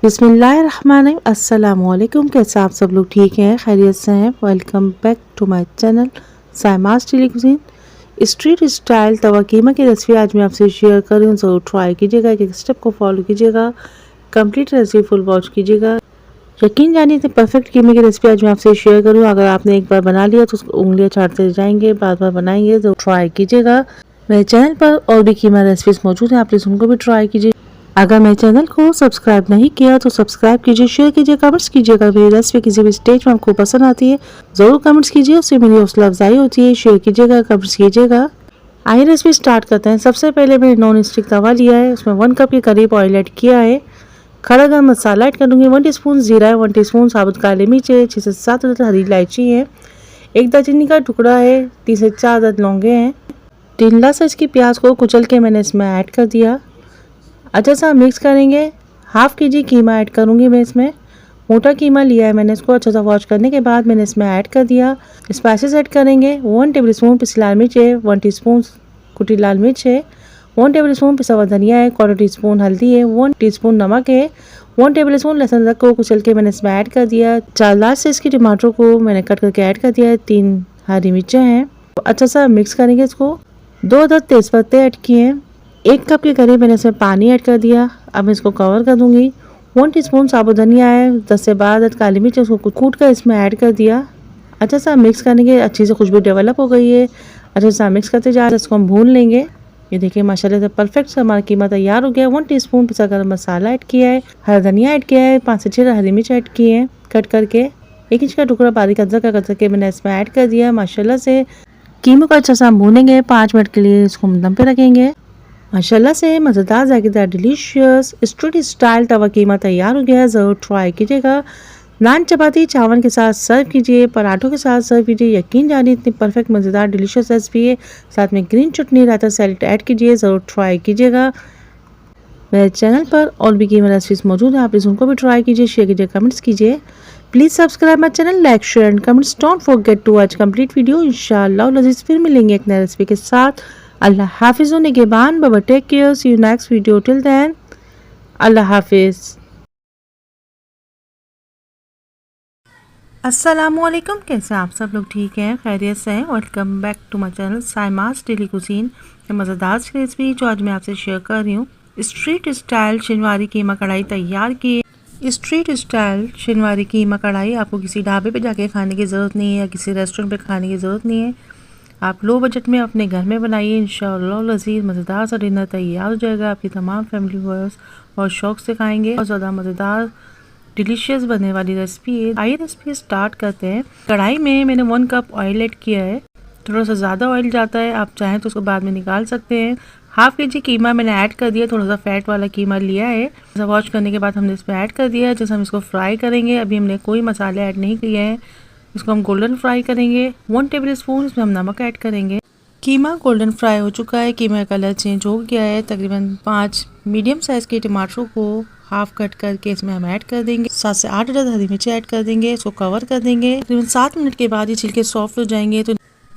बिस्मिल्लाहिर्रहमानिर्रहीम, अस्सलामुअलैकुम। कैसे आप सब लोग ठीक हैं, खैरियत से हैं? Welcome back to my channel Saima's daily cuisine. Street style tawa keema की रेसिपी आज मैं आपसे शेयर कर रही हूँ। ज़रूर ट्राई कीजिएगा, एक स्टेप को फॉलो कीजिएगा, कंप्लीट रेसिपी फुल वॉच कीजिएगा। यकीन जानिए तो परफेक्ट कीमे की रेसिपी आज मैं आपसे शेयर करूँ। अगर आपने एक बार बना लिया तो उसको उंगलियाँ चाटते जाएंगे, बार बार बनाएंगे। तो ट्राई कीजिएगा। मेरे चैनल पर और भी कीमा रेसिपीज मौजूद हैं, आप प्लीज़ उनको भी ट्राई कीजिए। अगर मेरे चैनल को सब्सक्राइब नहीं किया तो सब्सक्राइब कीजिए, शेयर कीजिए, कमेंट्स कीजिएगा। मेरी रेसिपी किसी भी स्टेज में आपको पसंद आती है ज़रूर कमेंट्स कीजिए, उससे मेरी हौसला अफजाई होती है। शेयर कीजिएगा, कमेंट्स कीजिएगा। आइए रेसिपी स्टार्ट करते हैं। सबसे पहले मैंने नॉन स्टिक तवा लिया है, उसमें 1 कप के करीब ऑयल ऐड किया है। खड़ा गरम मसाला ऐड करूँगी। 1 टीस्पून जीरा है, 1 टीस्पून साबुत काली मिर्च है, 6 से 7 हरी इलायची है, 1 दालचीनी का टुकड़ा है, 3 से 4 अदद लौंगे हैं। 3 लार्ज साइज की प्याज को कुचल के मैंने इसमें ऐड कर दिया। अच्छा सा मिक्स करेंगे। हाफ केजी कीमा ऐड करूँगी मैं इसमें। मोटा कीमा लिया है मैंने, इसको अच्छा सा वॉश करने के बाद मैंने इसमें ऐड कर दिया। स्पाइसेस ऐड करेंगे। 1 टेबल स्पून पिसी लाल मिर्च है, 1 टीस्पून कुटी लाल मिर्च है, 1 टेबल स्पून पिसा हुआ धनिया है, 1/4 टीस्पून हल्दी है, 1 टीस्पून नमक है, 1 टेबल स्पून लहसुन अदरक को कुचल के मैंने इसमें ऐड कर दिया। 4 लार्ज साइज की टमाटर को मैंने कट करके ऐड कर दिया है। 3 हरी मिर्चें हैं। अच्छा सा मिक्स करेंगे इसको। 2 अदद तेज़पत्ते ऐड किए हैं। 1 कप के करीब मैंने इसमें पानी ऐड कर दिया। अब मैं इसको कवर कर दूंगी। 1 टीस्पून साबुत धनिया है, 10 से 12 अदद काली मिर्च, उसको कूट कर इसमें ऐड कर दिया। अच्छा सा मिक्स करने के अच्छी से खुशबू डेवलप हो गई है। अच्छा सा मिक्स करते जा रहे, इसको हम भून लेंगे। ये देखिए माशाल्लाह से परफेक्ट सा हमारा कीमा तैयार हो गया। 1 टीस्पून पिसा गरम मसाला ऐड किया है, हरा धनिया ऐड किया है, 5 से 6 हरी मिर्च ऐड किए हैं कट करके। 1 इंच का टुकड़ा बारीक अदरक का कट करके मैंने इसमें ऐड कर दिया। माशाल्लाह से कीमे को अच्छा सा हम भूनेंगे। 5 मिनट के लिए इसको हम दम पे रखेंगे। माशाल्लाह से मज़ेदार जायकेदार डिलीशियस स्ट्रीट स्टाइल तवा कीमा तैयार हो गया है। ज़रूर ट्राई कीजिएगा। नान चपाती चावल के साथ सर्व कीजिए, पराठों के साथ सर्व कीजिए। यकीन जानिए इतनी परफेक्ट मज़ेदार डिलीशियस रेसिपी है। साथ में ग्रीन चटनी रायता सैलेड ऐड कीजिए। ज़रूर ट्राई कीजिएगा। मेरे चैनल पर और भी कीमा रेसिपीज मौजूद हैं, आप प्लीज़ उनको भी ट्राई कीजिए, शेयर कीजिए, कमेंट्स कीजिए। Please subscribe my channel, like share and comments. Don't forget to watch complete video. इंशाअल्लाह लजीज फिर मिलेंगे एक नई रेसिपी के साथ। अल्लाह हाफिज़ होने के बाद बाबा take care, see you next video, till then Allah हाफिज़। अस्सलामुअलैकुम। कैसे आप सब लोग ठीक हैं, खैरियत से हैं? Welcome back to my channel Saima's daily cuisine. मज़ेदार सी रेसिपी जो आज मैं आपसे शेयर कर रही हूँ। स्ट्रीट स्टाइल शिनवारी कीमा कढ़ाई तैयार की। स्ट्रीट स्टाइल शिनवारी कीमा कढ़ाई आपको किसी ढाबे पे जाके खाने की ज़रूरत नहीं है या किसी रेस्टोरेंट पे खाने की ज़रूरत नहीं है। आप लो बजट में अपने घर में बनाइए, इंशाअल्लाह लज़ीज़ मज़ेदार सा डिनर तैयार हो जाएगा। आपकी तमाम फैमिली मेम्बर्स और शौक़ से खाएंगे। और ज़्यादा मज़ेदार डिलीशियस बनने वाली रेसिपी है। आइए रेसिपी स्टार्ट करते हैं। कढ़ाई में मैंने 1 कप ऑयल ऐड किया है। थोड़ा सा ज़्यादा ऑयल जाता है, आप चाहें तो उसको बाद में निकाल सकते हैं। हाफ केजी कीमा मैंने ऐड कर दिया। थोड़ा सा फैट वाला कीमा लिया है। वॉश करने के बाद हमने इसमें ऐड कर दिया है। जैसे हम इसको फ्राई करेंगे, अभी हमने कोई मसाले ऐड नहीं किए हैं। इसको हम गोल्डन फ्राई करेंगे। 1 टेबल स्पून इसमें हम नमक ऐड करेंगे। कीमा गोल्डन फ्राई हो चुका है, कीमा का कलर चेंज हो गया है। तकरीबन 5 मीडियम साइज़ के टमाटरों को हाफ कट करके इसमें हम ऐड कर देंगे। 7 से 8 अदद हरी मिर्ची ऐड कर देंगे। इसको कवर कर देंगे। तकरीबन 7 मिनट के बाद ये छिलके सॉफ्ट हो जाएंगे तो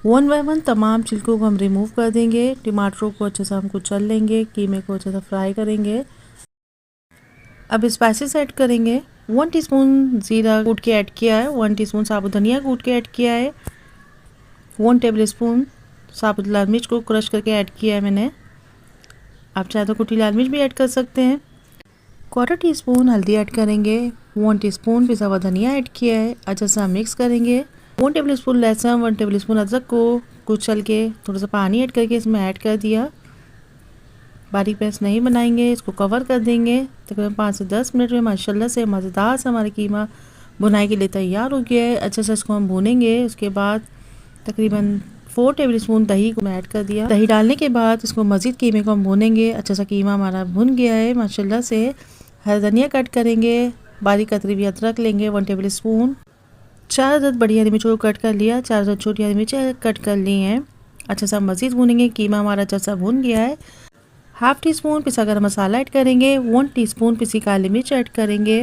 1 बाय 1 तमाम छिलकों को हम रिमूव कर देंगे। टमाटरों को अच्छे से हम कुचल लेंगे। कीमे को अच्छे से फ्राई करेंगे। अब स्पाइसेस ऐड करेंगे। 1 टीस्पून ज़ीरा कूट के ऐड किया है, 1 टीस्पून साबुत धनिया कूट के ऐड किया है, 1 टेबल स्पून साबुत लाल मिर्च को क्रश करके ऐड किया है मैंने। आप चाहे तो कुटी लाल मिर्च भी ऐड कर सकते हैं। 1/4 टीस्पून हल्दी ऐड करेंगे। 1 टीस्पून पिसा हुआ धनिया ऐड किया है। अच्छा सा मिक्स करेंगे। 1 टेबल स्पून लहसुन, 1 टेबल स्पून अदरक को कुचल के थोड़ा सा पानी ऐड करके इसमें ऐड कर दिया। बारीक पेस्ट नहीं बनाएंगे। इसको कवर कर देंगे। तकरीबन 5 से 10 मिनट में माशाल्लाह से मज़ेदार सा हमारा कीमा बुनाई के लिए तैयार हो गया है। अच्छे से इसको हम भूनेंगे। उसके बाद तकरीबन 4 टेबल स्पून दही को ऐड कर दिया। दही डालने के बाद इसको मज़ीद कीमे को हम भूनेंगे। अच्छा सा कीमा हमारा भुन गया है माशाल्लाह से। हरा धनिया कट करेंगे। बारीक कतरी हुई अदरक लेंगे 1 टेबल स्पून। 4 अदद बड़ी हरी मिर्चों को कट कर लिया। 4 अदद छोटी हरी मिर्चें कट कर ली हैं। अच्छा सा मज़ीद भूनेंगे। कीमा हमारा अच्छा सा भुन गया है। हाफ टी स्पून पिसा गरम मसाला ऐड करेंगे। 1 टीस्पून पिसी काली मिर्च ऐड करेंगे।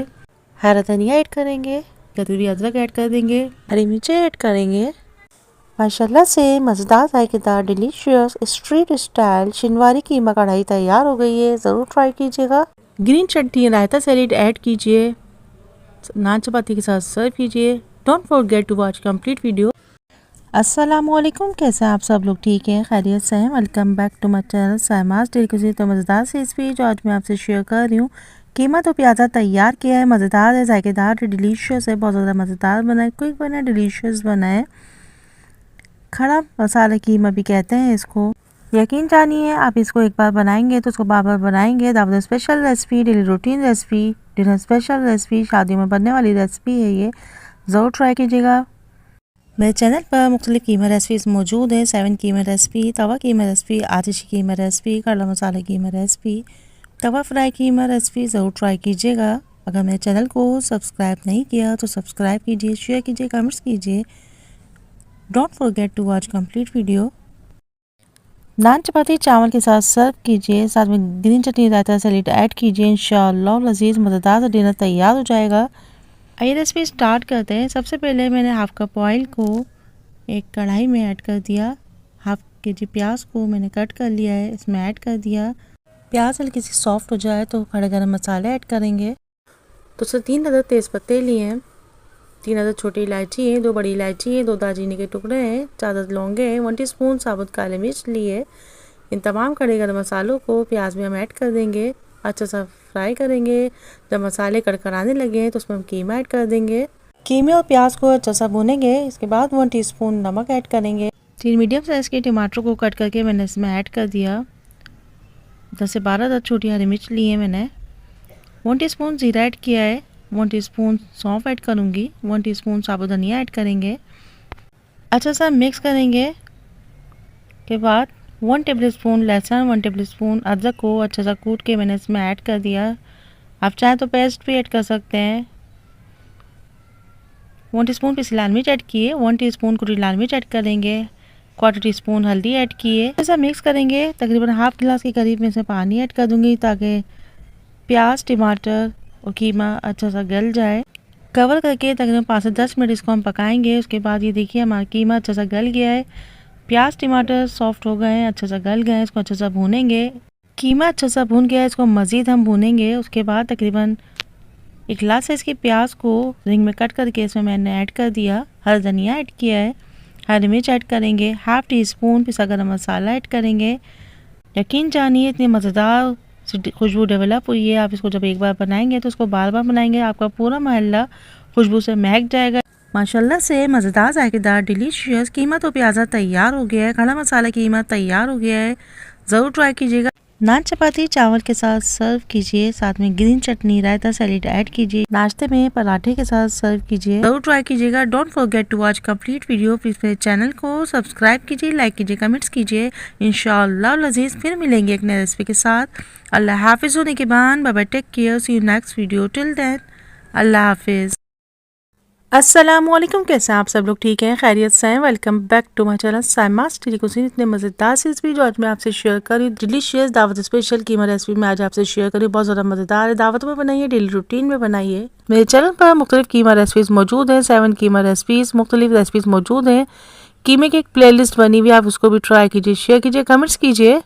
हरा धनिया ऐड करेंगे। कतरी हुई अदरक ऐड कर देंगे। हरी मिर्चें ऐड करेंगे। माशाल्लाह से मज़ेदार जायकेदार delicious street style Shinwari keema kadhai तैयार हो गई है। ज़रूर ट्राई कीजिएगा। ग्रीन चटनी रायता सैलेड ऐड कीजिए, नान चपाती के साथ सर्व कीजिए। Don't forget to watch complete video. अस्सलामुअलैकुम, कैसे हैं आप सब लोग? ठीक हैं, खैरियत से हैं? Welcome back to my channel Saima's daily cuisine. तो मज़ेदार सी रेसिपी जो आज मैं आपसे शेयर कर रही हूँ। कीमा तो प्याज़ा तैयार किया है, मज़ेदार है, जायकेदार है, डिलीशियस है, बहुत ज़्यादा मज़ेदार बना है, क्विक बना है, डिलीशियस बना है। खड़ा मसाला कीमा भी कहते हैं इसको। यकीन जानिए, आप इसको एक बार बनाएंगे तो उसको बार बार बनाएंगे। दावत special recipe, daily routine recipe, dinner special recipe, शादियों में बनने वाली रेसिपी है ये, ज़रूर ट्राई कीजिएगा। मेरे चैनल पर मुख्तलिफ कीमा रेसिपीज़ मौजूद हैं। 7 कीमा रेसिपी, तवा कीमा रेसिपी, आतिशी कीमा रेसिपी, कड़ला मसाला कीमा रेसिपी, तवा फ्राई कीमा रेसिपी, ज़रूर ट्राई कीजिएगा। अगर मेरे चैनल को सब्सक्राइब नहीं किया तो सब्सक्राइब कीजिए, शेयर कीजिए, कमेंट्स कीजिए। Don't forget to watch complete video. Naan chapati चावल के साथ सर्व कीजिए, साथ में ग्रीन चटनी रायता सैलेड ऐड कीजिए। इंशाअल्लाह लजीज मज़ेदार सा डिनर तैयार हो जाएगा। आइए रेसिपी स्टार्ट करते हैं। सबसे पहले मैंने हाफ कप ऑयल को एक कढ़ाई में ऐड कर दिया। हाफ केजी प्याज को मैंने कट कर लिया है, इसमें ऐड कर दिया। प्याज हल्की सी सॉफ्ट हो जाए तो खड़े गरम मसाले ऐड करेंगे। तो 3 अदद तेज़पत्ते लिए हैं, 3 अदद छोटी इलायची है, 2 बड़ी इलायची है, 2 दालचीनी के टुकड़े हैं, 4 अदद लौंगे हैं, 1 टीस्पून साबुत काले मिर्च लिए। इन तमाम खड़े गरम मसालों को प्याज में हम ऐड कर देंगे, अच्छा सा फ्राई करेंगे। जब मसाले कड़कड़ाने लगे तो उसमें हम कीमा ऐड कर देंगे। कीमे और प्याज को अच्छा सा भूनेंगे। इसके बाद 1 टीस्पून नमक ऐड करेंगे। 3 मीडियम साइज़ के टमाटर को कट करके मैंने इसमें ऐड कर दिया। 10 से 12 अदद छोटी हरी मिर्च ली है मैंने। 1 टीस्पून ज़ीरा ऐड किया है, 1 टीस्पून सौंफ ऐड करूँगी, 1 टीस्पून साबुत धनिया ऐड करेंगे। अच्छा सा मिक्स करेंगे के बाद 1 टेबलस्पून लहसुन, 1 टेबलस्पून अदरक को अच्छा सा कूट के मैंने इसमें ऐड कर दिया। आप चाहें तो पेस्ट भी ऐड कर सकते हैं। 1 टीस्पून पिसी लाल मिर्च ऐड किए, 1 टीस्पून कुटी लाल मिर्च ऐड करेंगे, 1/4 टीस्पून हल्दी ऐड किए। ऐसा मिक्स करेंगे। तकरीबन हाफ गिलास के करीब में से पानी ऐड कर दूंगी ताकि प्याज, टमाटर और कीमा अच्छा सा गल जाए। कवर करके तकरीबन 5 से 10 मिनट इसको हम पकाएंगे। उसके बाद ये देखिए हमारा कीमा अच्छा सा गल गया है, प्याज टमाटर सॉफ्ट हो गए हैं, अच्छा सा गल गए हैं। इसको अच्छा सा भूनेंगे। कीमा अच्छा सा भून गया है, इसको मज़ीद हम भूनेंगे। उसके बाद तकरीबन 1 गिलास साइज़ के प्याज को रिंग में कट करके इसमें मैंने ऐड कर दिया। हरा धनिया ऐड किया है, हरी मिर्च ऐड करेंगे, हाफ टी स्पून पिसा गरम मसाला ऐड करेंगे। यकीन जानिए इतनी मज़ेदार खुशबू डेवलप हुई है। आप इसको जब एक बार बनाएंगे तो उसको बार बार बनाएंगे, आपका पूरा मोहल्ला खुशबू से महक जाएगा। माशाल्लाह से मज़ेदार जायकेदार डिलीशियस कीमा तो प्याज़ा तैयार हो गया है, खड़ा मसाला कीमा तैयार हो गया है, ज़रूर ट्राई कीजिएगा। नान चपाती चावल के साथ सर्व कीजिए, साथ में ग्रीन चटनी रायता सैलेड ऐड कीजिए। नाश्ते में पराठे के साथ सर्व कीजिए, जरूर ट्राई कीजिएगा। Don't forget to watch complete video. Please मेरे चैनल को सब्सक्राइब कीजिए, लाइक कीजिए, कमेंट्स कीजिए। इंशाअल्लाह लजीज फिर मिलेंगे एक नई रेसिपी के साथ। अल्लाह हाफिज़ होने के बाद bye bye, take care, see you next video, till then Allah हाफिज़। अस्सलामुअलैकुम, कैसे हैं आप सब लोग? ठीक हैं, खैरियत से हैं? Welcome back to my channel Saima's daily cuisine. इतने मज़ेदार सी रेसिपी जो आज मैं आपसे शेयर कर रही हूँ, डिलीशियस दावत स्पेशल कीमा रेसिपी मैं आज आपसे शेयर कर रही हूँ। बहुत ज़्यादा मज़ेदार है, दावतों में बनाइए, डेली रूटीन में बनाइए। मेरे चैनल पर मुख्तलिफ कीमा रेसिपीज़ मौजूद हैं। 7 कीमा रेसिपीज़, मुख्तलिफ रेसिपीज़ मौजूद हैं। कीमे की एक प्ले लिस्ट बनी हुई है, आप उसको भी ट्राई कीजिए, शेयर कीजिए, कमेंट्स कीजिए।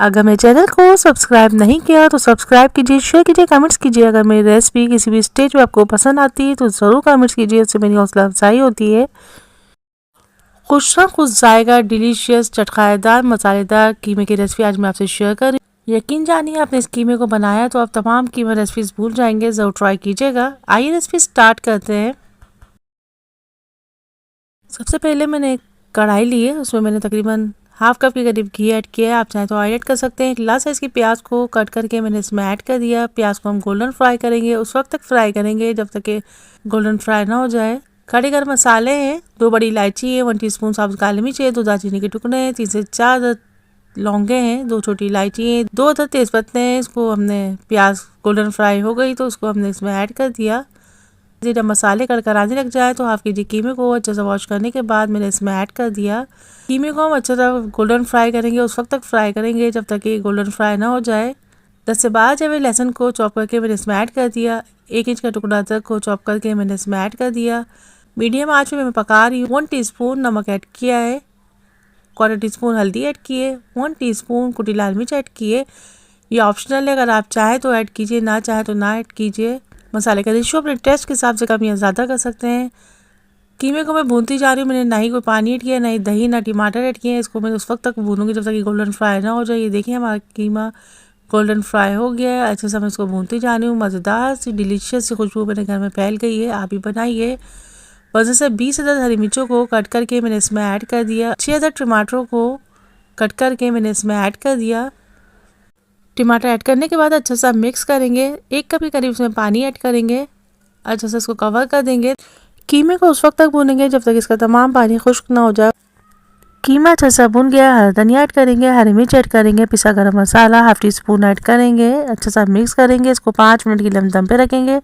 अगर मेरे चैनल को सब्सक्राइब नहीं किया तो सब्सक्राइब कीजिए, शेयर कीजिए, कमेंट्स कीजिए। अगर मेरी रेसिपी किसी भी स्टेज पे आपको पसंद आती है तो ज़रूर कमेंट्स कीजिए, उससे मेरी हौसला अफजाई होती है। खुश ना खुश जाएगा डिलीशियस चटखाएदार मसालेदार कीमे की रेसिपी आज मैं आपसे शेयर कर रही हूँ। यकीन जानिए आपने इस कीमे को बनाया तो आप तमाम कीमा रेसिपीज़ भूल जाएंगे, ज़रूर ट्राई कीजिएगा। आइए रेसिपी स्टार्ट करते हैं। सबसे पहले मैंने एक कढ़ाई ली है, उसमें मैंने तकरीबन हाफ कप के करीब घी ऐड किया है। आप चाहें तो ऑयल ऐड कर सकते हैं। 1 गिलास साइज़ की प्याज को कट करके मैंने इसमें ऐड कर दिया। प्याज को हम गोल्डन फ्राई करेंगे, उस वक्त तक फ्राई करेंगे जब तक कि गोल्डन फ्राई ना हो जाए। खड़े गरम मसाले हैं, 2 बड़ी इलायची है, 1 टीस्पून साबुत काली मिर्च है, 2 दालचीनी के टुकड़े हैं, 3 से 4 अदद लौंगे हैं, 2 छोटी इलायची हैं, 2 अदद तेज़पत्ते हैं। इसको हमने प्याज गोल्डन फ्राई हो गई तो उसको हमने इसमें ऐड कर दिया। जब मसाले कड़कड़ाने लग जाए तो हाफ केजी कीमे को अच्छे से वॉश करने के बाद मैंने इसमें ऐड कर दिया। कीमे को हम अच्छे से गोल्डन फ्राई करेंगे, उस वक्त तक फ्राई करेंगे जब तक कि गोल्डन फ्राई ना हो जाए। 10 से 12 जब लहसुन को चॉप करके मैंने इसमें ऐड कर दिया। 1 इंच का टुकड़ा अदरक को चॉप करके मैंने इसमें ऐड कर दिया। मीडियम आँच में मैं पका रही हूँ। 1 टीस्पून नमक ऐड किया है, 1/4 टीस्पून हल्दी ऐड किए, 1 टीस्पून कुटी लाल मिर्च ऐड किए। ये ऑप्शनल है, अगर आप चाहें तो ऐड कीजिए, ना चाहें तो ना ऐड कीजिए। मसाले का रेशियो अपने टेस्ट के हिसाब से कम या ज़्यादा कर सकते हैं। कीमे को मैं भूनती जा रही हूँ, मैंने ना ही कोई पानी ऐड किया, ना ही दही, ना टमाटर ऐड किए हैं। इसको मैं उस वक्त तक भूनूंगी जब तक ये गोल्डन फ्राई ना हो जाए। ये देखिए हमारा कीमा गोल्डन फ्राई हो गया है। अच्छे से मैं इसको भूनती जा रही हूँ। मज़ेदार सी डिलीशियस सी खुशबू मेरे घर में फैल गई है। आप भी बनाइए। वजह से 20 अदद हरी मिर्चों को कट करके मैंने इसमें ऐड कर दिया। 6 अदद टमाटरों को कट करके मैंने इसमें ऐड कर दिया। टमाटर ऐड करने के बाद अच्छे से मिक्स करेंगे। 1 कप के करीब इसमें पानी ऐड करेंगे। अच्छे से इसको कवर कर देंगे। कीमे को उस वक्त तक भूनेंगे जब तक इसका तमाम पानी खुश्क ना हो जाए। कीमा अच्छा सा भुन गया। हरा धनिया ऐड करेंगे, हरी मिर्च ऐड करेंगे, पिसा गरम मसाला हाफ टी स्पून ऐड करेंगे। अच्छा सा मिक्स करेंगे। इसको 5 मिनट के लिए दम पे रखेंगे।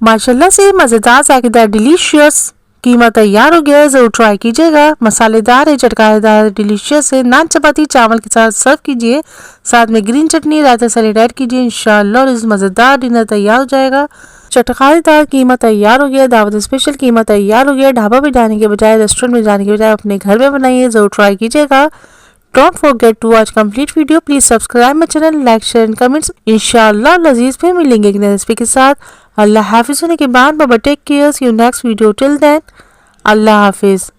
माशाल्लाह से मज़ेदार जायकेदार डिलीशियस कीमा तैयार हो गया है। ज़रूर ट्राई कीजिएगा। मसालेदार है, चटकारेदार, डिलीशियस है। नान चपाती चावल के साथ सर्व कीजिए। साथ में ग्रीन चटनी रायता सैलेड ऐड कीजिए। इंशाल्लाह और इस मज़ेदार डिनर तैयार हो जाएगा। चटकारेदार कीमा तैयार हो गया। दावत स्पेशल कीमा तैयार हो गया। ढाबा पे जाने के बजाय, रेस्टोरेंट में जाने के बजाय अपने घर में बनाइए। ज़रूर ट्राई कीजिएगा। Don't forget to watch complete video. Please subscribe my channel, like, share and comments. इंशाल्लाह लजीज फिर मिलेंगे एक नई रेसिपी के साथ। अल्लाह हाफिज़ होने के बाद बाबा take care. See you next video. Till then Allah हाफिज़।